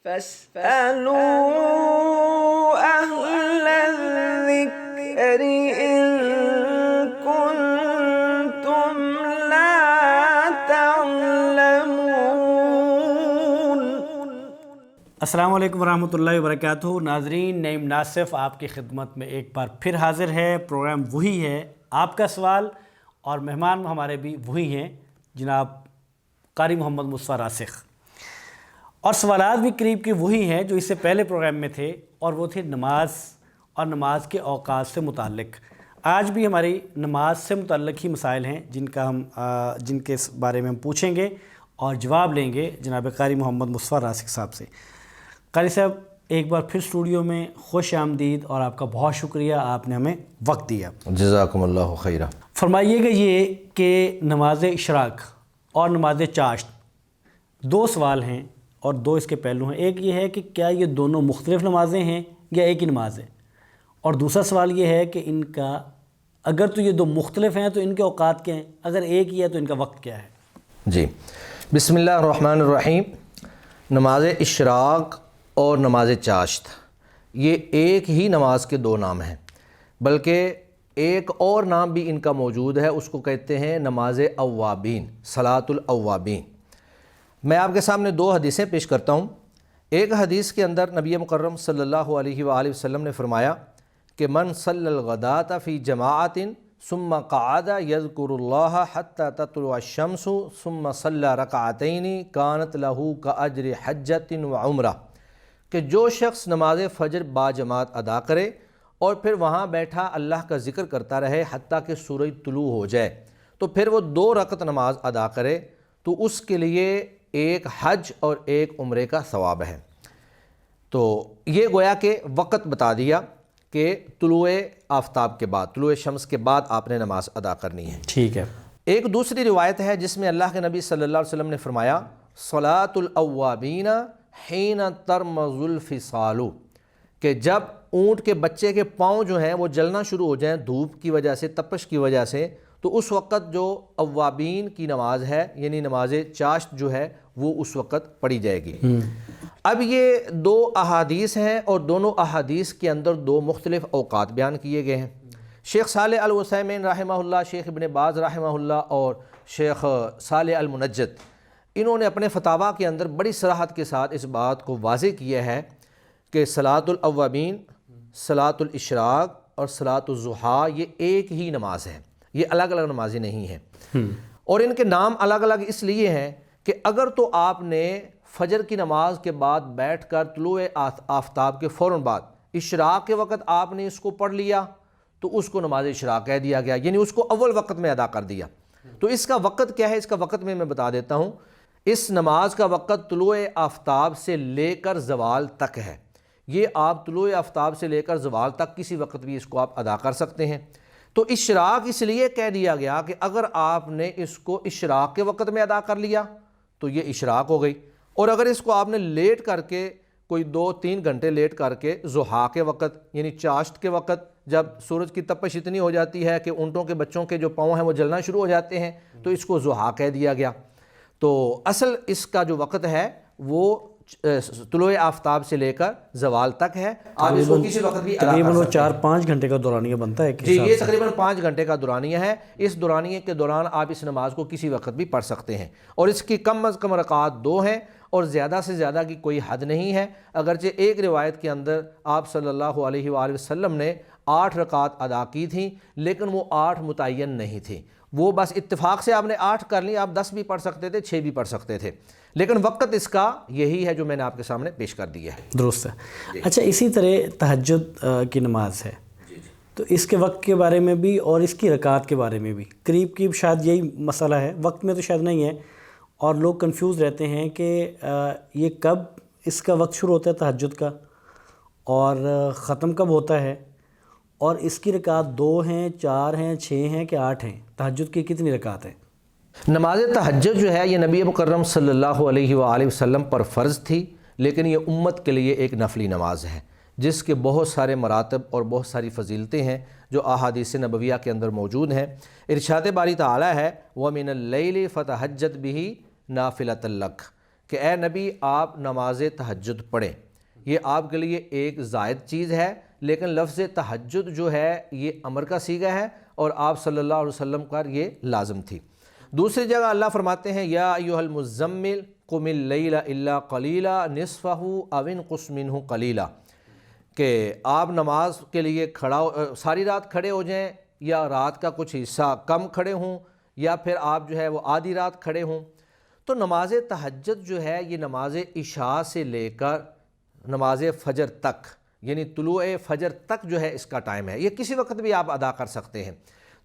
فاسألوا أهل الذكر إن كنتم لا تعلمون۔ السلام علیکم ورحمۃ اللہ وبرکاتہ۔ ناظرین، نعیم ناصف آپ کی خدمت میں ایک بار پھر حاضر ہے۔ پروگرام وہی ہے، آپ کا سوال، اور مہمان ہمارے بھی وہی ہیں، جناب قاری محمد مصطفیٰ راسخ، اور سوالات بھی قریب کے وہی ہیں جو اس سے پہلے پروگرام میں تھے، اور وہ تھے نماز اور نماز کے اوقات سے متعلق۔ آج بھی ہماری نماز سے متعلق ہی مسائل ہیں جن کے بارے میں ہم پوچھیں گے اور جواب لیں گے جناب قاری محمد مصطفیٰ راسخ صاحب سے۔ قاری صاحب، ایک بار پھر اسٹوڈیو میں خوش آمدید، اور آپ کا بہت شکریہ، آپ نے ہمیں وقت دیا۔ جزاکم اللہ خیرہ۔ فرمائیے گا یہ کہ نماز اشراق اور نماز چاشت دو سوال ہیں اور دو اس کے پہلو ہیں۔ ایک یہ ہے کہ کیا یہ دونوں مختلف نمازیں ہیں یا ایک ہی نماز ہے، اور دوسرا سوال یہ ہے کہ ان کا اگر تو یہ دو مختلف ہیں تو ان کے اوقات کیا ہیں، اگر ایک ہی ہے تو ان کا وقت کیا ہے؟ جی، بسم اللہ الرحمن الرحیم۔ نماز اشراق اور نماز چاشت یہ ایک ہی نماز کے دو نام ہیں، بلکہ ایک اور نام بھی ان کا موجود ہے، اس کو کہتے ہیں نماز اوابین، صلاۃ الاوابین۔ میں آپ کے سامنے دو حدیثیں پیش کرتا ہوں۔ ایک حدیث کے اندر نبی مکرم صلی اللہ علیہ وآلہ وسلم نے فرمایا کہ من صلی الغداۃ فی جماعت ثم قعد یذکر اللہ حتی تطلع الشمس ثم صلی رکعتین کانت لہ کاجر حجۃ وعمرہ، کہ جو شخص نماز فجر با جماعت ادا کرے اور پھر وہاں بیٹھا اللہ کا ذکر کرتا رہے حتیٰ کہ سورج طلوع ہو جائے، تو پھر وہ 2 رکعت نماز ادا کرے تو اس کے لیے ایک حج اور ایک عمرے کا ثواب ہے۔ تو یہ گویا کہ وقت بتا دیا کہ طلوع آفتاب کے بعد، طلوع شمس کے بعد آپ نے نماز ادا کرنی ہے۔ ٹھیک ہے۔ ایک دوسری روایت ہے جس میں اللہ کے نبی صلی اللہ علیہ وسلم نے فرمایا صلاۃ الاوابین حین ترمز الفصال، کہ جب اونٹ کے بچے کے پاؤں جو ہیں وہ جلنا شروع ہو جائیں دھوپ کی وجہ سے، تپش کی وجہ سے، تو اس وقت جو اوابین کی نماز ہے یعنی نماز چاشت جو ہے وہ اس وقت پڑھی جائے گی۔ اب یہ 2 احادیث ہیں اور دونوں احادیث کے اندر 2 مختلف اوقات بیان کیے گئے ہیں۔ شیخ صالح العثیمین رحمہ اللہ، شیخ ابن باز رحمہ اللہ اور شیخ صالح المنجد، انہوں نے اپنے فتاویٰ کے اندر بڑی صراحت کے ساتھ اس بات کو واضح کیا ہے کہ صلاۃ الاوابین، صلاۃ الاشراق اور صلاۃ الضحیٰ یہ ایک ہی نماز ہے، یہ الگ الگ نمازیں نہیں ہیں۔ اور ان کے نام الگ الگ اس لیے ہیں کہ اگر تو آپ نے فجر کی نماز کے بعد بیٹھ کر طلوع آفتاب کے فوراً بعد اشراق کے وقت آپ نے اس کو پڑھ لیا تو اس کو نماز اشراق کہہ دیا گیا، یعنی اس کو اول وقت میں ادا کر دیا۔ تو اس کا وقت کیا ہے؟ اس کا وقت میں بتا دیتا ہوں۔ اس نماز کا وقت طلوع آفتاب سے لے کر زوال تک ہے۔ یہ آپ طلوع آفتاب سے لے کر زوال تک کسی وقت بھی اس کو آپ ادا کر سکتے ہیں۔ تو اشراق اس لیے کہہ دیا گیا کہ اگر آپ نے اس کو اشراق کے وقت میں ادا کر لیا تو یہ اشراق ہو گئی، اور اگر اس کو آپ نے لیٹ کر کے کوئی 2-3 گھنٹے لیٹ کر کے ضحیٰ کے وقت یعنی چاشت کے وقت جب سورج کی تپش اتنی ہو جاتی ہے کہ اونٹوں کے بچوں کے جو پاؤں ہیں وہ جلنا شروع ہو جاتے ہیں، تو اس کو ضحیٰ کہہ دیا گیا۔ تو اصل اس کا جو وقت ہے وہ طلوع آفتاب سے لے کر زوال تک ہے۔ آپ اس کو کسی وقت بھی ادا کر سکتے ہیں۔ تقریباً 4-5 گھنٹے کا دورانیہ بنتا ہے۔ جی، یہ تقریباً 5 گھنٹے کا دورانیہ ہے۔ اس دورانیے کے دوران آپ اس نماز کو کسی وقت بھی پڑھ سکتے ہیں، اور اس کی کم از کم رکعات 2 ہیں، اور زیادہ سے زیادہ کی کوئی حد نہیں ہے۔ اگرچہ ایک روایت کے اندر آپ صلی اللہ علیہ وآلہ وسلم نے 8 رکعات ادا کی تھیں، لیکن وہ 8 متعین نہیں تھی، وہ بس اتفاق سے آپ نے 8 کر لی، آپ 10 بھی پڑھ سکتے تھے، 6 بھی پڑھ سکتے تھے، لیکن وقت اس کا یہی ہے جو میں نے آپ کے سامنے پیش کر دیا ہے۔ درست ہے۔ اچھا، اسی طرح تہجد کی نماز ہے، تو اس کے وقت کے بارے میں بھی اور اس کی رکعات کے بارے میں بھی قریب شاید یہی مسئلہ ہے، وقت میں تو شاید نہیں ہے، اور لوگ کنفیوز رہتے ہیں کہ یہ کب اس کا وقت شروع ہوتا ہے تہجد کا، اور ختم کب ہوتا ہے، اور اس کی رکعات 2 ہیں، 4 ہیں، 6 ہیں کہ 8 ہیں؟ تہجد کی کتنی رکعات ہیں؟ نماز تہجد جو ہے یہ نبی مکرم صلی اللہ علیہ وآلہ وسلم پر فرض تھی، لیکن یہ امت کے لیے ایک نفلی نماز ہے جس کے بہت سارے مراتب اور بہت ساری فضیلتیں ہیں جو احادیث نبویہ کے اندر موجود ہیں۔ ارشاد باری تعالی ہے وَمِنَ اللَّيْلِ فَتَہَجَّدْ بِهِ نَافِلَةً لَكَ، کہ اے نبی آپ نماز تہجد پڑھیں، یہ آپ کے لیے ایک زائد چیز ہے، لیکن لفظ تہجد جو ہے یہ امر کا صیغہ ہے اور آپ صلی اللہ علیہ وسلم کا یہ لازم تھی۔ دوسری جگہ اللہ فرماتے ہیں یا ایھا المزمل قم اللیل الا قلیلا نصفہ او انقص منہ قلیلا، کہ آپ نماز کے لیے ساری رات کھڑے ہو جائیں، یا رات کا کچھ حصہ کم کھڑے ہوں، یا پھر آپ جو ہے وہ آدھی رات کھڑے ہوں۔ تو نماز تہجد جو ہے یہ نماز عشاء سے لے کر نماز فجر تک، یعنی طلوع فجر تک جو ہے اس کا ٹائم ہے، یہ کسی وقت بھی آپ ادا کر سکتے ہیں۔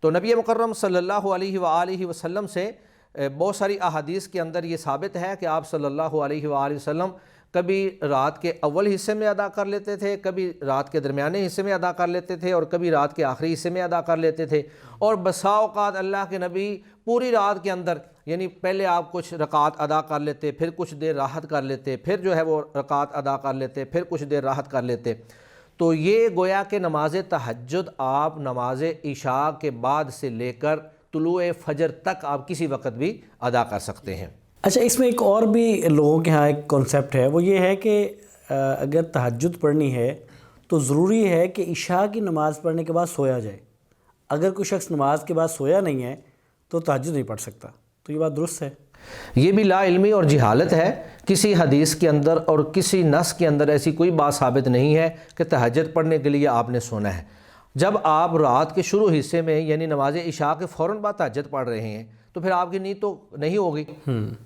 تو نبی مکرم صلی اللہ علیہ وآلہ وسلم سے بہت ساری احادیث کے اندر یہ ثابت ہے کہ آپ صلی اللہ علیہ وآلہ وسلم کبھی رات کے اول حصے میں ادا کر لیتے تھے، کبھی رات کے درمیانے حصے میں ادا کر لیتے تھے، اور کبھی رات کے آخری حصے میں ادا کر لیتے تھے، اور بسا اوقات اللہ کے نبی پوری رات کے اندر، یعنی پہلے آپ کچھ رکعات ادا کر لیتے، پھر کچھ دیر راحت کر لیتے، پھر جو ہے وہ رکعات ادا کر لیتے، پھر کچھ دیر راحت کر لیتے۔ تو یہ گویا کہ نماز تہجد آپ نماز عشاء کے بعد سے لے کر طلوع فجر تک آپ کسی وقت بھی ادا کر سکتے ہیں۔ اچھا، اس میں ایک اور بھی لوگوں کے ہاں ایک کانسیپٹ ہے، وہ یہ ہے کہ اگر تہجد پڑھنی ہے تو ضروری ہے کہ عشاء کی نماز پڑھنے کے بعد سویا جائے۔ اگر کوئی شخص نماز کے بعد سویا نہیں ہے تو تہجد نہیں پڑھ سکتا، تو یہ بات درست ہے؟ یہ بھی لا علمی اور جہالت ہے۔ کسی حدیث کے اندر اور کسی نص کے اندر ایسی کوئی بات ثابت نہیں ہے کہ تہجد پڑھنے کے لیے آپ نے سونا ہے۔ جب آپ رات کے شروع حصے میں یعنی نماز عشاء کے فوراً بعد تہجد پڑھ رہے ہیں تو پھر آپ کی نیند تو نہیں ہوگی۔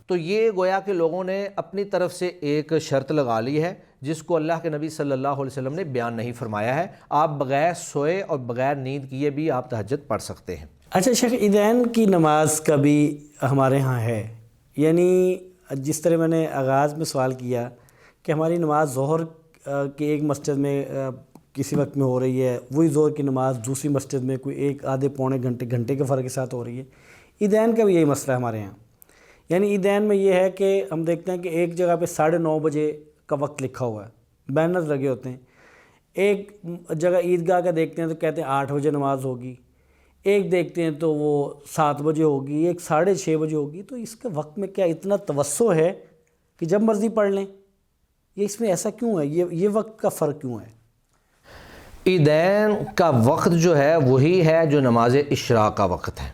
تو یہ گویا کہ لوگوں نے اپنی طرف سے ایک شرط لگا لی ہے جس کو اللہ کے نبی صلی اللہ علیہ وسلم نے بیان نہیں فرمایا ہے۔ آپ بغیر سوئے اور بغیر نیند کیے بھی آپ تہجد پڑھ سکتے ہیں۔ اچھا شیخ، عیدین کی نماز کا بھی ہمارے ہاں ہے، یعنی جس طرح میں نے آغاز میں سوال کیا کہ ہماری نماز ظہر کی ایک مسجد میں کسی وقت میں ہو رہی ہے، وہی ظہر کی نماز دوسری مسجد میں کوئی ایک آدھے پونے گھنٹے کے فرق کے ساتھ ہو رہی ہے۔ عیدین کا بھی یہی مسئلہ ہے ہمارے ہاں، یعنی عیدین میں یہ ہے کہ ہم دیکھتے ہیں کہ ایک جگہ پہ 9:30 بجے کا وقت لکھا ہوا ہے، بینرز لگے ہوتے ہیں۔ ایک جگہ عیدگاہ کا دیکھتے ہیں تو کہتے ہیں 8 بجے نماز ہوگی، ایک دیکھتے ہیں تو وہ 7 بجے ہوگی، ایک 6:30 بجے ہوگی۔ تو اس کے وقت میں کیا اتنا توسع ہے کہ جب مرضی پڑھ لیں؟ یہ اس میں ایسا کیوں ہے؟ یہ وقت کا فرق کیوں ہے؟ عیدین کا وقت جو ہے وہی ہے جو نماز اشراق کا وقت ہے۔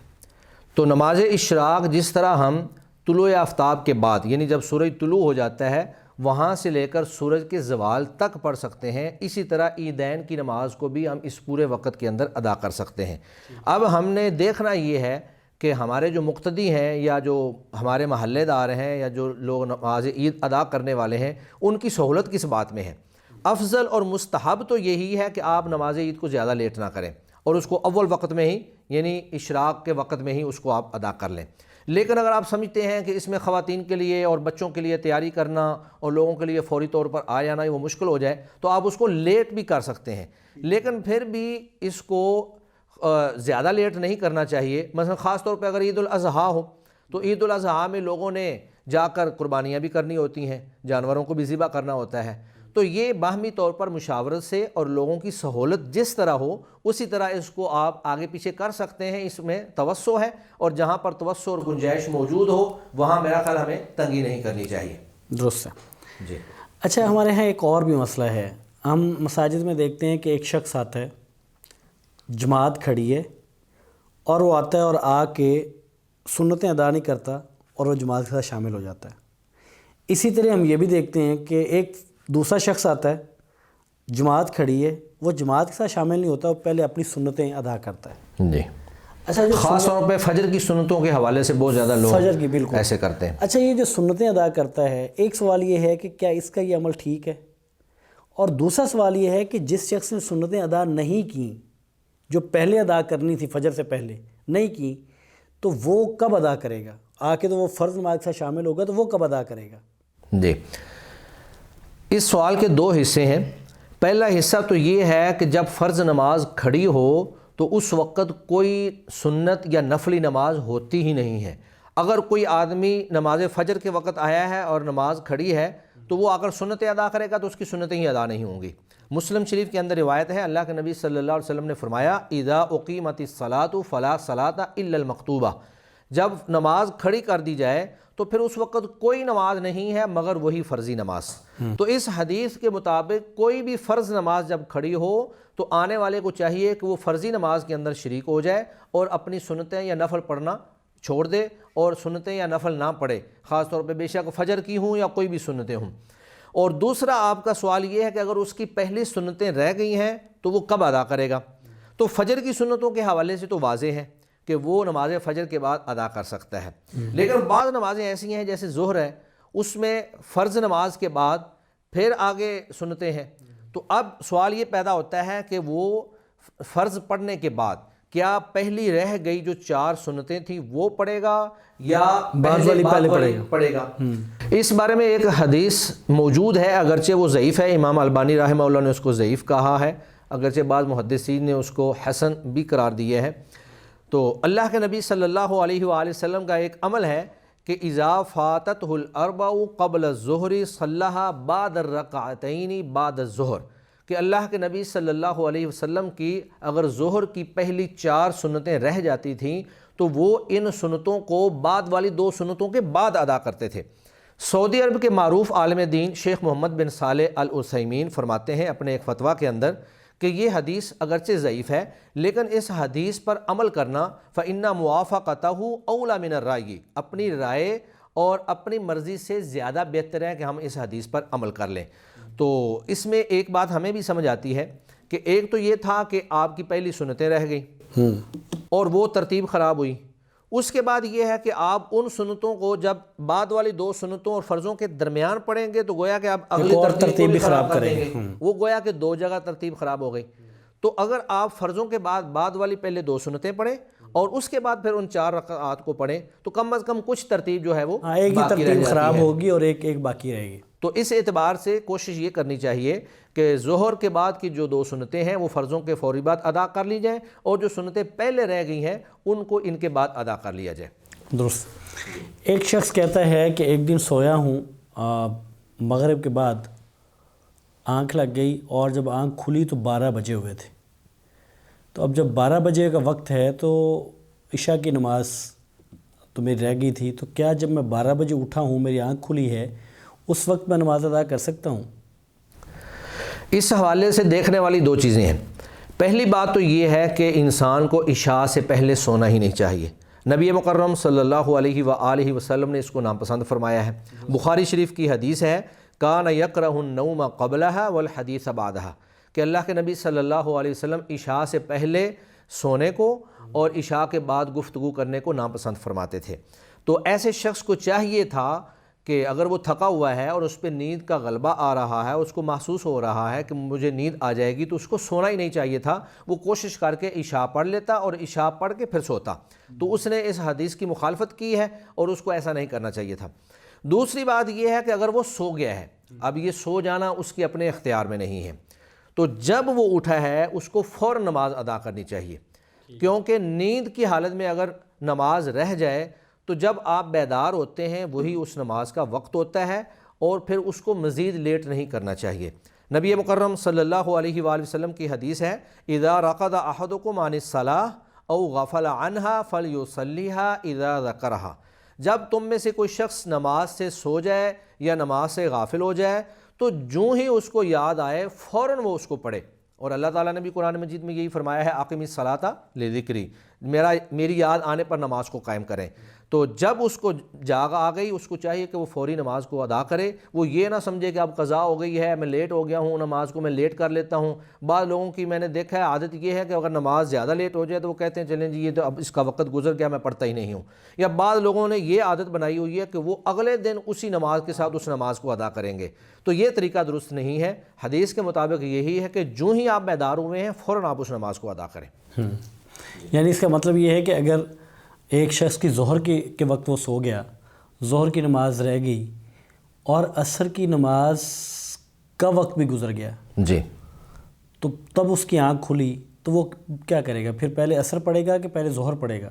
تو نماز اشراق جس طرح ہم طلوع آفتاب کے بعد یعنی جب سورج طلوع ہو جاتا ہے وہاں سے لے کر سورج کے زوال تک پڑھ سکتے ہیں، اسی طرح عیدین کی نماز کو بھی ہم اس پورے وقت کے اندر ادا کر سکتے ہیں۔ اب ہم نے دیکھنا یہ ہے کہ ہمارے جو مقتدی ہیں یا جو ہمارے محلے دار ہیں یا جو لوگ نماز عید ادا کرنے والے ہیں ان کی سہولت کس بات میں ہے۔ افضل اور مستحب تو یہی ہے کہ آپ نماز عید کو زیادہ لیٹ نہ کریں اور اس کو اول وقت میں ہی یعنی اشراق کے وقت میں ہی اس کو آپ ادا کر لیں۔ لیکن اگر آپ سمجھتے ہیں کہ اس میں خواتین کے لیے اور بچوں کے لیے تیاری کرنا اور لوگوں کے لیے فوری طور پر آ جانا وہ مشکل ہو جائے تو آپ اس کو لیٹ بھی کر سکتے ہیں، لیکن پھر بھی اس کو زیادہ لیٹ نہیں کرنا چاہیے۔ مثلا خاص طور پہ اگر عید الاضحیٰ ہو تو عید الاضحیٰ میں لوگوں نے جا کر قربانیاں بھی کرنی ہوتی ہیں، جانوروں کو بھی ذبح کرنا ہوتا ہے، تو یہ باہمی طور پر مشاورت سے اور لوگوں کی سہولت جس طرح ہو اسی طرح اس کو آپ آگے پیچھے کر سکتے ہیں۔ اس میں توسع ہے اور جہاں پر توسع اور گنجائش موجود ہو وہاں میرا خیال ہمیں تنگی نہیں کرنی چاہیے۔ درست ہے جی۔ اچھا، ہمارے ہاں ایک اور بھی مسئلہ ہے، ہم مساجد میں دیکھتے ہیں کہ ایک شخص آتا ہے، جماعت کھڑی ہے اور وہ آتا ہے اور آ کے سنتیں ادا نہیں کرتا اور وہ جماعت کے ساتھ شامل ہو جاتا ہے۔ اسی طرح ہم یہ بھی دیکھتے ہیں کہ ایک دوسرا شخص آتا ہے، جماعت کھڑی ہے، وہ جماعت کے ساتھ شامل نہیں ہوتا، وہ پہلے اپنی سنتیں ادا کرتا ہے۔ جی، اچھا، جو خاص طور پہ فجر کی سنتوں کے حوالے سے بہت زیادہ لوگ فجر کی بالکل ایسے کرتے ہیں۔ اچھا، یہ جو سنتیں ادا کرتا ہے، ایک سوال یہ ہے کہ کیا اس کا یہ عمل ٹھیک ہے؟ اور دوسرا سوال یہ ہے کہ جس شخص نے سنتیں ادا نہیں کیں، جو پہلے ادا کرنی تھی فجر سے پہلے نہیں کی، تو وہ کب ادا کرے گا؟ آ کے تو وہ فرض نماز کے ساتھ شامل ہوگا تو وہ کب ادا کرے گا؟ جی، اس سوال کے دو حصے ہیں۔ پہلا حصہ تو یہ ہے کہ جب فرض نماز کھڑی ہو تو اس وقت کوئی سنت یا نفلی نماز ہوتی ہی نہیں ہے۔ اگر کوئی آدمی نماز فجر کے وقت آیا ہے اور نماز کھڑی ہے تو وہ اگر سنتیں ادا کرے گا تو اس کی سنتیں ہی ادا نہیں ہوں گی۔ مسلم شریف کے اندر روایت ہے، اللہ کے نبی صلی اللہ علیہ وسلم نے فرمایا اذا اقیمت الصلاۃ فلا صلاۃ الا المکتوبہ، جب نماز کھڑی کر دی جائے تو پھر اس وقت کوئی نماز نہیں ہے مگر وہی فرضی نماز۔ تو اس حدیث کے مطابق کوئی بھی فرض نماز جب کھڑی ہو تو آنے والے کو چاہیے کہ وہ فرضی نماز کے اندر شریک ہو جائے اور اپنی سنتیں یا نفل پڑھنا چھوڑ دے اور سنتیں یا نفل نہ پڑھے، خاص طور پہ بے شک فجر کی ہوں یا کوئی بھی سنتیں ہوں۔ اور دوسرا آپ کا سوال یہ ہے کہ اگر اس کی پہلی سنتیں رہ گئی ہیں تو وہ کب ادا کرے گا؟ تو فجر کی سنتوں کے حوالے سے تو واضح ہے کہ وہ نماز فجر کے بعد ادا کر سکتا ہے، لیکن بعض نمازیں ایسی ہیں جیسے ظہر ہے، اس میں فرض نماز کے بعد پھر آگے سنتیں ہیں، تو اب سوال یہ پیدا ہوتا ہے کہ وہ فرض پڑھنے کے بعد کیا پہلی رہ گئی جو 4 سنتیں تھیں وہ پڑھے گا یا پہلے پڑھے گا؟ اس بارے میں ایک حدیث موجود ہے، اگرچہ وہ ضعیف ہے، امام البانی رحمہ اللہ نے اس کو ضعیف کہا ہے، اگرچہ بعض محدثین نے اس کو حسن بھی قرار دیا ہے۔ تو اللہ کے نبی صلی اللہ علیہ وآلہ وسلم کا ایک عمل ہے کہ اذا فاتتہ الاربع قبل الظہر صلیھا بعد الرکعتین بعد الظہر، کہ اللہ کے نبی صلی اللہ علیہ وسلم کی اگر ظہر کی پہلی 4 سنتیں رہ جاتی تھیں تو وہ ان سنتوں کو بعد والی 2 سنتوں کے بعد ادا کرتے تھے۔ سعودی عرب کے معروف عالم دین شیخ محمد بن صالح العثیمین فرماتے ہیں اپنے ایک فتویٰ کے اندر کہ یہ حدیث اگرچہ ضعیف ہے لیکن اس حدیث پر عمل کرنا فإن موافقتہ اولی من الرأی، اپنی رائے اور اپنی مرضی سے زیادہ بہتر ہے کہ ہم اس حدیث پر عمل کر لیں۔ تو اس میں ایک بات ہمیں بھی سمجھ آتی ہے کہ ایک تو یہ تھا کہ آپ کی پہلی سنتیں رہ گئیں اور وہ ترتیب خراب ہوئی، اس کے بعد یہ ہے کہ آپ ان سنتوں کو جب بعد والی 2 سنتوں اور فرضوں کے درمیان پڑھیں گے تو گویا کہ آپ اگلی ترتیب بھی خراب کریں گے، وہ گویا کہ 2 جگہ ترتیب خراب ہو گئی۔ تو اگر آپ فرضوں کے بعد والی پہلے 2 سنتیں پڑھیں اور اس کے بعد پھر ان 4 رکعات کو پڑھیں تو کم از کم کچھ ترتیب جو ہے وہ ایک ہی ترتیب خراب ہوگی اور ایک باقی رہے گی۔ تو اس اعتبار سے کوشش یہ کرنی چاہیے کہ ظہر کے بعد کی جو 2 سنتیں ہیں وہ فرضوں کے فوری بعد ادا کر لی جائیں اور جو سنتیں پہلے رہ گئی ہیں ان کو ان کے بعد ادا کر لیا جائے۔ درست۔ ایک شخص کہتا ہے کہ ایک دن سویا ہوں، مغرب کے بعد آنکھ لگ گئی اور جب آنکھ کھلی تو 12 بجے ہوئے تھے، تو اب جب 12 بجے کا وقت ہے تو عشاء کی نماز تو میری رہ گئی تھی، تو کیا جب میں 12 بجے اٹھا ہوں میری آنکھ کھلی ہے اس وقت میں نماز ادا کر سکتا ہوں؟ اس حوالے سے دیکھنے والی 2 چیزیں ہیں۔ پہلی بات تو یہ ہے کہ انسان کو عشاء سے پہلے سونا ہی نہیں چاہیے، نبی مکرم صلی اللہ علیہ وآلہ وسلم نے اس کو ناپسند فرمایا ہے۔ بخاری شریف کی حدیث ہے کان یکرہ النوم قبلہا والحدیث بعدہا، کہ اللہ کے نبی صلی اللہ علیہ وسلم عشاء سے پہلے سونے کو اور عشاء کے بعد گفتگو کرنے کو ناپسند فرماتے تھے۔ تو ایسے شخص کو چاہیے تھا کہ اگر وہ تھکا ہوا ہے اور اس پہ نیند کا غلبہ آ رہا ہے، اس کو محسوس ہو رہا ہے کہ مجھے نیند آ جائے گی، تو اس کو سونا ہی نہیں چاہیے تھا، وہ کوشش کر کے عشاء پڑھ لیتا اور عشاء پڑھ کے پھر سوتا۔ تو اس نے اس حدیث کی مخالفت کی ہے اور اس کو ایسا نہیں کرنا چاہیے تھا۔ دوسری بات یہ ہے کہ اگر وہ سو گیا ہے، اب یہ سو جانا اس کے اپنے اختیار میں نہیں ہے، تو جب وہ اٹھا ہے اس کو فوراً نماز ادا کرنی چاہیے، کیونکہ نیند کی حالت میں اگر نماز رہ جائے تو جب آپ بیدار ہوتے ہیں وہی اس نماز کا وقت ہوتا ہے اور پھر اس کو مزید لیٹ نہیں کرنا چاہیے۔ نبی مکرم صلی اللہ علیہ وآلہ وسلم کی حدیث ہے اذا رقد احدکم عن الصلاۃ او غفل عنہا فلیصلیھا اذا ذکرھا، جب تم میں سے کوئی شخص نماز سے سو جائے یا نماز سے غافل ہو جائے تو جو ہی اس کو یاد آئے فوراً وہ اس کو پڑھے۔ اور اللہ تعالیٰ نے بھی قرآن مجید میں یہی فرمایا ہے اقم الصلاۃ لذکری، میری یاد آنے پر نماز کو قائم کریں۔ تو جب اس کو جاگ آ گئی اس کو چاہیے کہ وہ فوری نماز کو ادا کرے، وہ یہ نہ سمجھے کہ اب قضا ہو گئی ہے، میں لیٹ ہو گیا ہوں، نماز کو میں لیٹ کر لیتا ہوں۔ بعض لوگوں کی میں نے دیکھا ہے عادت یہ ہے کہ اگر نماز زیادہ لیٹ ہو جائے تو وہ کہتے ہیں چلیں جی یہ تو اب اس کا وقت گزر گیا، میں پڑھتا ہی نہیں ہوں۔ یا بعض لوگوں نے یہ عادت بنائی ہوئی ہے کہ وہ اگلے دن اسی نماز کے ساتھ اس نماز کو ادا کریں گے، تو یہ طریقہ درست نہیں ہے۔ حدیث کے مطابق یہی ہے کہ جو ہی آپ بیدار ہوئے ہیں فوراً آپ اس نماز کو ادا کریں۔ یعنی اس کا مطلب یہ ہے کہ اگر ایک شخص کی ظہر کے وقت وہ سو گیا، ظہر کی نماز رہ گئی اور عصر کی نماز کا وقت بھی گزر گیا جی، تو تب اس کی آنکھ کھلی تو وہ کیا کرے گا؟ پھر پہلے عصر پڑھے گا کہ پہلے ظہر پڑھے گا؟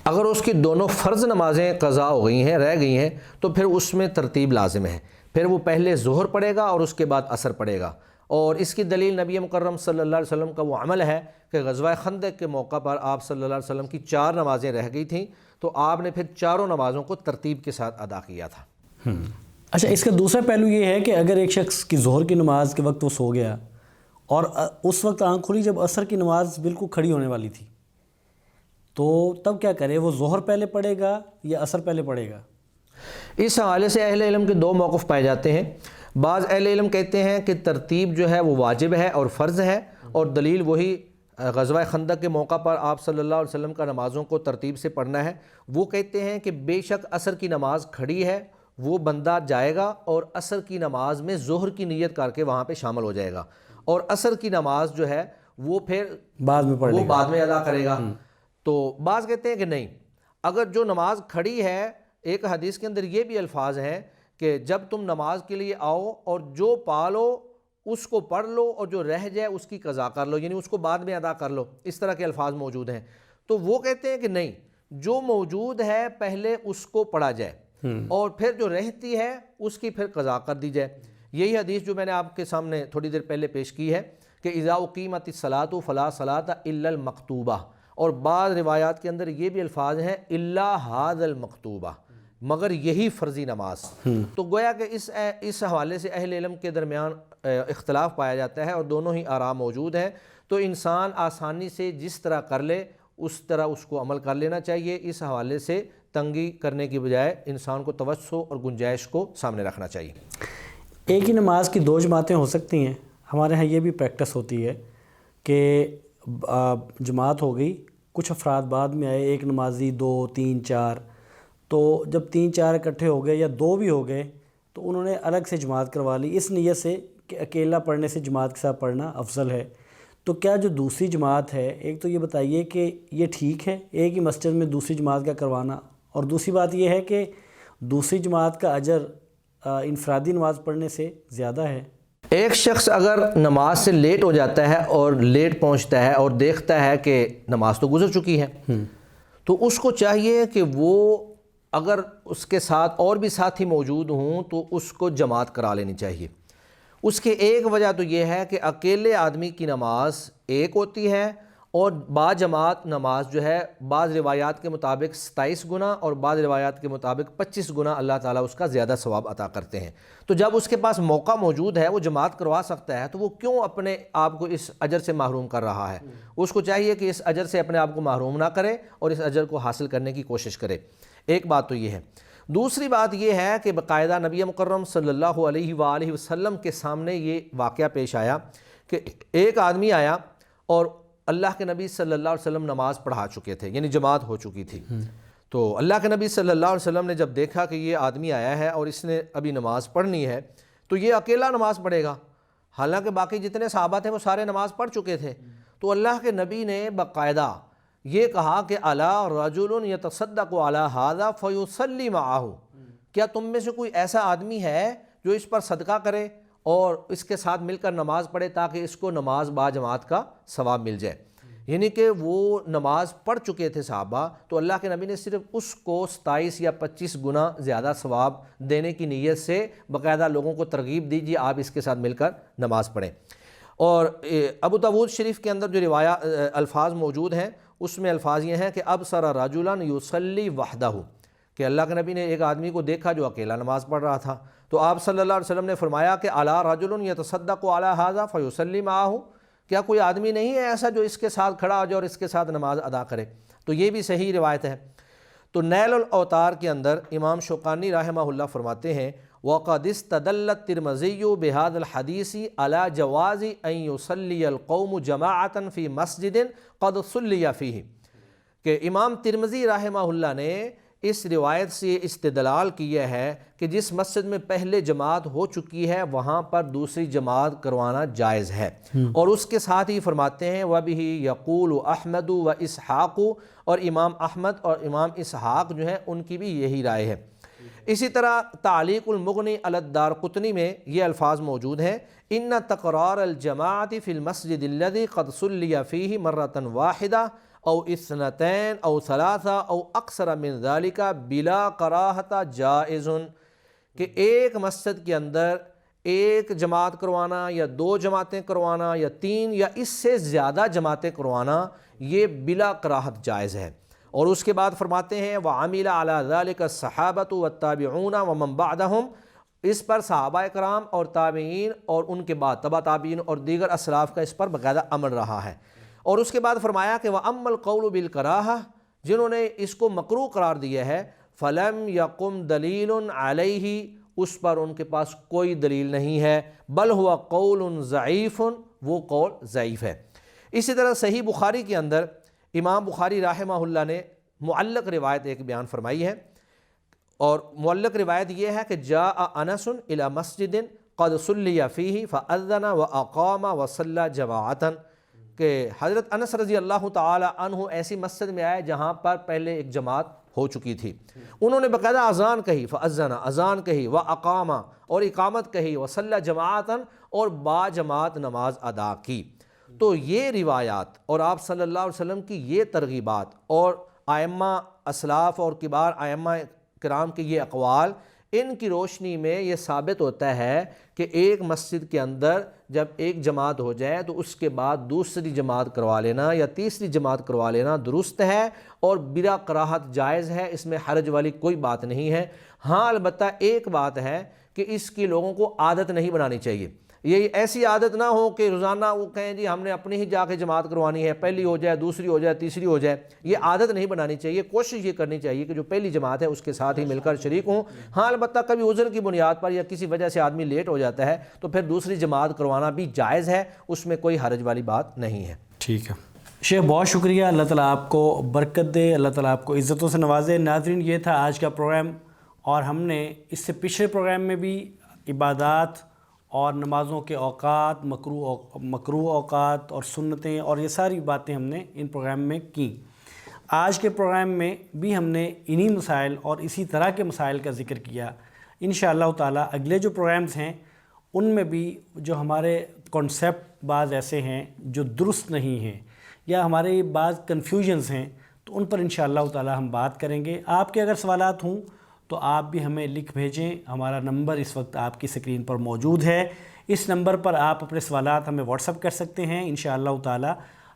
اگر اس کی دونوں فرض نمازیں قضا ہو گئی ہیں، رہ گئی ہیں، تو پھر اس میں ترتیب لازم ہے، پھر وہ پہلے ظہر پڑھے گا اور اس کے بعد عصر پڑھے گا، اور اس کی دلیل نبی مکرم صلی اللہ علیہ وسلم کا وہ عمل ہے کہ غزوہ خندق کے موقع پر آپ صلی اللہ علیہ وسلم کی 4 نمازیں رہ گئی تھیں، تو آپ نے پھر چاروں نمازوں کو ترتیب کے ساتھ ادا کیا تھا۔ اچھا، اس کا دوسرا پہلو یہ ہے کہ اگر ایک شخص کی ظہر کی نماز کے وقت وہ سو گیا اور اس وقت آنکھ کھلی جب عصر کی نماز بالکل کھڑی ہونے والی تھی، تو تب کیا کرے؟ وہ ظہر پہلے پڑھے گا یا عصر پہلے پڑھے گا؟ اس حوالے سے اہل علم کے 2 موقف پائے جاتے ہیں۔ بعض اہل علم کہتے ہیں کہ ترتیب جو ہے وہ واجب ہے اور فرض ہے، اور دلیل وہی غزوہ خندق کے موقع پر آپ صلی اللہ علیہ وسلم کا نمازوں کو ترتیب سے پڑھنا ہے۔ وہ کہتے ہیں کہ بے شک عصر کی نماز کھڑی ہے، وہ بندہ جائے گا اور عصر کی نماز میں ظہر کی نیت کر کے وہاں پہ شامل ہو جائے گا، اور عصر کی نماز جو ہے وہ پھر بعد میں پڑھ لے گا، وہ بعد میں ادا کرے گا۔ تو بعض کہتے ہیں کہ نہیں، اگر جو نماز کھڑی ہے، ایک حدیث کے اندر یہ بھی الفاظ ہیں کہ جب تم نماز کے لیے آؤ اور جو پالو اس کو پڑھ لو اور جو رہ جائے اس کی قضا کر لو، یعنی اس کو بعد میں ادا کر لو، اس طرح کے الفاظ موجود ہیں۔ تو وہ کہتے ہیں کہ نہیں، جو موجود ہے پہلے اس کو پڑھا جائے اور پھر جو رہتی ہے اس کی پھر قضا کر دی جائے۔ یہی حدیث جو میں نے آپ کے سامنے تھوڑی دیر پہلے پیش کی ہے کہ اذا اقیمت الصلاۃ فلا صلاۃ الا المکتوبہ، اور بعض روایات کے اندر یہ بھی الفاظ ہیں الا ھذا المکتوبہ، مگر یہی فرضی نماز۔ تو گویا کہ اس حوالے سے اہل علم کے درمیان اختلاف پایا جاتا ہے اور دونوں ہی آراء موجود ہیں۔ تو انسان آسانی سے جس طرح کر لے اس طرح اس کو عمل کر لینا چاہیے۔ اس حوالے سے تنگی کرنے کی بجائے انسان کو توسع اور گنجائش کو سامنے رکھنا چاہیے۔ ایک ہی نماز کی 2 جماعتیں ہو سکتی ہیں؟ ہمارے ہاں یہ بھی پریکٹس ہوتی ہے کہ جماعت ہو گئی، کچھ افراد بعد میں آئے، ایک نمازی 2 3 4، تو جب 3 4 اکٹھے ہو گئے یا 2 بھی ہو گئے تو انہوں نے الگ سے جماعت کروا لی اس نیت سے کہ اکیلا پڑھنے سے جماعت کے ساتھ پڑھنا افضل ہے۔ تو کیا جو دوسری جماعت ہے، ایک تو یہ بتائیے کہ یہ ٹھیک ہے ایک ہی مسجد میں دوسری جماعت کا کروانا، اور دوسری بات یہ ہے کہ دوسری جماعت کا اجر انفرادی نماز پڑھنے سے زیادہ ہے؟ ایک شخص اگر نماز سے لیٹ ہو جاتا ہے اور لیٹ پہنچتا ہے اور دیکھتا ہے کہ نماز تو گزر چکی ہے، تو اس کو چاہیے کہ وہ اگر اس کے ساتھ اور بھی ساتھی موجود ہوں تو اس کو جماعت کرا لینی چاہیے۔ اس کی ایک وجہ تو یہ ہے کہ اکیلے آدمی کی نماز ایک ہوتی ہے، اور با جماعت نماز جو ہے بعض روایات کے مطابق 27 گنا اور بعض روایات کے مطابق 25 گنا اللہ تعالیٰ اس کا زیادہ ثواب عطا کرتے ہیں۔ تو جب اس کے پاس موقع موجود ہے، وہ جماعت کروا سکتا ہے، تو وہ کیوں اپنے آپ کو اس اجر سے محروم کر رہا ہے؟ اس کو چاہیے کہ اس اجر سے اپنے آپ کو محروم نہ کرے اور اس اجر کو حاصل کرنے کی کوشش کرے۔ ایک بات تو یہ ہے۔ دوسری بات یہ ہے کہ باقاعدہ نبی مکرم صلی اللہ علیہ وآلہ وسلم کے سامنے یہ واقعہ پیش آیا کہ ایک آدمی آیا اور اللہ کے نبی صلی اللہ علیہ وسلم نماز پڑھا چکے تھے، یعنی جماعت ہو چکی تھی۔ تو اللہ کے نبی صلی اللہ علیہ وسلم نے جب دیکھا کہ یہ آدمی آیا ہے اور اس نے ابھی نماز پڑھنی ہے تو یہ اکیلا نماز پڑھے گا، حالانکہ باقی جتنے صحابہ تھے وہ سارے نماز پڑھ چکے تھے۔ تو اللہ کے نبی نے باقاعدہ یہ کہا کہ الا رجل یتصدق علی ھذا فیصلی معہ، کیا تم میں سے کوئی ایسا آدمی ہے جو اس پر صدقہ کرے اور اس کے ساتھ مل کر نماز پڑھے تاکہ اس کو نماز با جماعت کا ثواب مل جائے؟ یعنی کہ وہ نماز پڑھ چکے تھے صحابہ، تو اللہ کے نبی نے صرف اس کو 27 یا 25 گنا زیادہ ثواب دینے کی نیت سے باقاعدہ لوگوں کو ترغیب دیجیے آپ اس کے ساتھ مل کر نماز پڑھیں۔ اور ابو داؤد شریف کے اندر جو روایات الفاظ موجود ہیں اس میں الفاظ یہ ہیں کہ ابصر رجلا یصلی وحدہ، کہ اللہ کے نبی نے ایک آدمی کو دیکھا جو اکیلا نماز پڑھ رہا تھا، تو آپ صلی اللہ علیہ وسلم نے فرمایا کہ الا رجل یتصدق علی ھذا فیصلی معہ، کیا کوئی آدمی نہیں ہے ایسا جو اس کے ساتھ کھڑا ہو جائے اور اس کے ساتھ نماز ادا کرے؟ تو یہ بھی صحیح روایت ہے۔ تو نیل الاوطار کے اندر امام شوکانی رحمہ اللہ فرماتے ہیں وَقَدِ اسْتَدَلَّ التِّرْمِذِيُّ بِهَذَا الْحَدِيثِ عَلَى جَوَازِ أَن يُصَلِّيَ الْقَوْمُ جَمَاعَةً فِي مَسْجِدٍ قَدْ صُلِّيَ فِيهِ، کہ امام ترمذی رحمہ اللہ نے اس روایت سے استدلال کیا ہے کہ جس مسجد میں پہلے جماعت ہو چکی ہے وہاں پر دوسری جماعت کروانا جائز ہے، اور اس کے ساتھ ہی فرماتے ہیں وَبِهِ يَقُولُ أَحْمَدُ وَإِسْحَاقُ، اور امام احمد اور امام اسحاق جو ہیں ان کی بھی یہی رائے ہے۔ اسی طرح تعلیق المغنی علی الدارقطنی میں یہ الفاظ موجود ہیں ان تقرار الجماعت فی المسجد الذی قد صلی فیہ مرۃ واحدہ او اثنتین او ثلاثہ او اکثر من ذالک بلا کراہۃ جائز، کہ ایک مسجد کے اندر ایک جماعت کروانا یا 2 جماعتیں کروانا یا 3 یا اس سے زیادہ جماعتیں کروانا یہ بلا کراہت جائز ہے۔ اور اس کے بعد فرماتے ہیں وَعَمِلَ عَلَى ذَلِكَ الصَّحَابَةُ وَالتَّابِعُونَ وَمَنْ بَعْدَهُمْ، اس پر صحابہ کرام اور تابعین اور ان کے بعد تبع تابعین اور دیگر اسلاف کا اس پر باقاعدہ عمل رہا ہے۔ اور اس کے بعد فرمایا کہ وَأَمَّا الْقَوْلُ بِالْكَرَاهَةِ، جنہوں نے اس کو مکروہ قرار دیا ہے، فَلَمْ يَقُمْ دَلِيلٌ عَلَيْهِ، اس پر ان کے پاس کوئی دلیل نہیں ہے، بل ہوا قول ضعیف، وہ قول ضعیف ہے۔ اسی طرح صحیح بخاری کے اندر امام بخاری رحمہ اللہ نے معلق روایت ایک بیان فرمائی ہے، اور معلق روایت یہ ہے کہ جاء انس الی مسجد قد صلی فیہ فاذن واقام وصلی جماعۃ، کہ حضرت انس رضی اللہ تعالی عنہ ایسی مسجد میں آئے جہاں پر پہلے ایک جماعت ہو چکی تھی، انہوں نے باقاعدہ اذان کہی، فاذن اذان کہی، واقام اور اقامت کہی، وصلی جماعۃ اور با جماعت نماز ادا کی۔ تو یہ روایات اور آپ صلی اللہ علیہ وسلم کی یہ ترغیبات اور ائمہ اسلاف اور کبار ائمہ کرام کے یہ اقوال، ان کی روشنی میں یہ ثابت ہوتا ہے کہ ایک مسجد کے اندر جب ایک جماعت ہو جائے تو اس کے بعد دوسری جماعت کروا لینا یا تیسری جماعت کروا لینا درست ہے اور بلا کراہت جائز ہے، اس میں حرج والی کوئی بات نہیں ہے۔ ہاں البتہ ایک بات ہے کہ اس کی لوگوں کو عادت نہیں بنانی چاہیے، یہ ایسی عادت نہ ہو کہ روزانہ وہ کہیں جی ہم نے اپنی ہی جا کے جماعت کروانی ہے، پہلی ہو جائے دوسری ہو جائے تیسری ہو جائے، یہ عادت نہیں بنانی چاہیے۔ کوشش یہ کرنی چاہیے کہ جو پہلی جماعت ہے اس کے ساتھ ہی مل کر شریک ہوں۔ ہاں البتہ کبھی عذر کی بنیاد پر یا کسی وجہ سے آدمی لیٹ ہو جاتا ہے تو پھر دوسری جماعت کروانا بھی جائز ہے، اس میں کوئی حرج والی بات نہیں ہے۔ ٹھیک ہے شیخ، بہت شکریہ، اللہ تعالیٰ آپ کو برکت دے، اللہ تعالیٰ آپ کو عزتوں سے نوازے۔ ناظرین، یہ تھا آج کا پروگرام، اور ہم نے اس سے پچھلے پروگرام میں بھی عبادات اور نمازوں کے اوقات، مکروہ اوقات اور سنتیں اور یہ ساری باتیں ہم نے ان پروگرام میں کیں۔ آج کے پروگرام میں بھی ہم نے انہی مسائل اور اسی طرح کے مسائل کا ذکر کیا۔ انشاءاللہ تعالیٰ اگلے جو پروگرامز ہیں ان میں بھی جو ہمارے کانسیپٹ بعض ایسے ہیں جو درست نہیں ہیں یا ہمارے بعض کنفیوژنز ہیں تو ان پر انشاءاللہ تعالیٰ ہم بات کریں گے۔ آپ کے اگر سوالات ہوں تو آپ بھی ہمیں لکھ بھیجیں، ہمارا نمبر اس وقت آپ کی سکرین پر موجود ہے، اس نمبر پر آپ اپنے سوالات ہمیں واٹس اپ کر سکتے ہیں۔ انشاءاللہ تعالی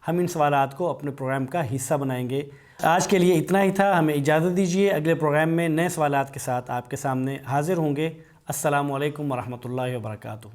ہم ان سوالات کو اپنے پروگرام کا حصہ بنائیں گے۔ آج کے لیے اتنا ہی تھا، ہمیں اجازت دیجیے، اگلے پروگرام میں نئے سوالات کے ساتھ آپ کے سامنے حاضر ہوں گے۔ السلام علیکم ورحمۃ اللہ وبرکاتہ۔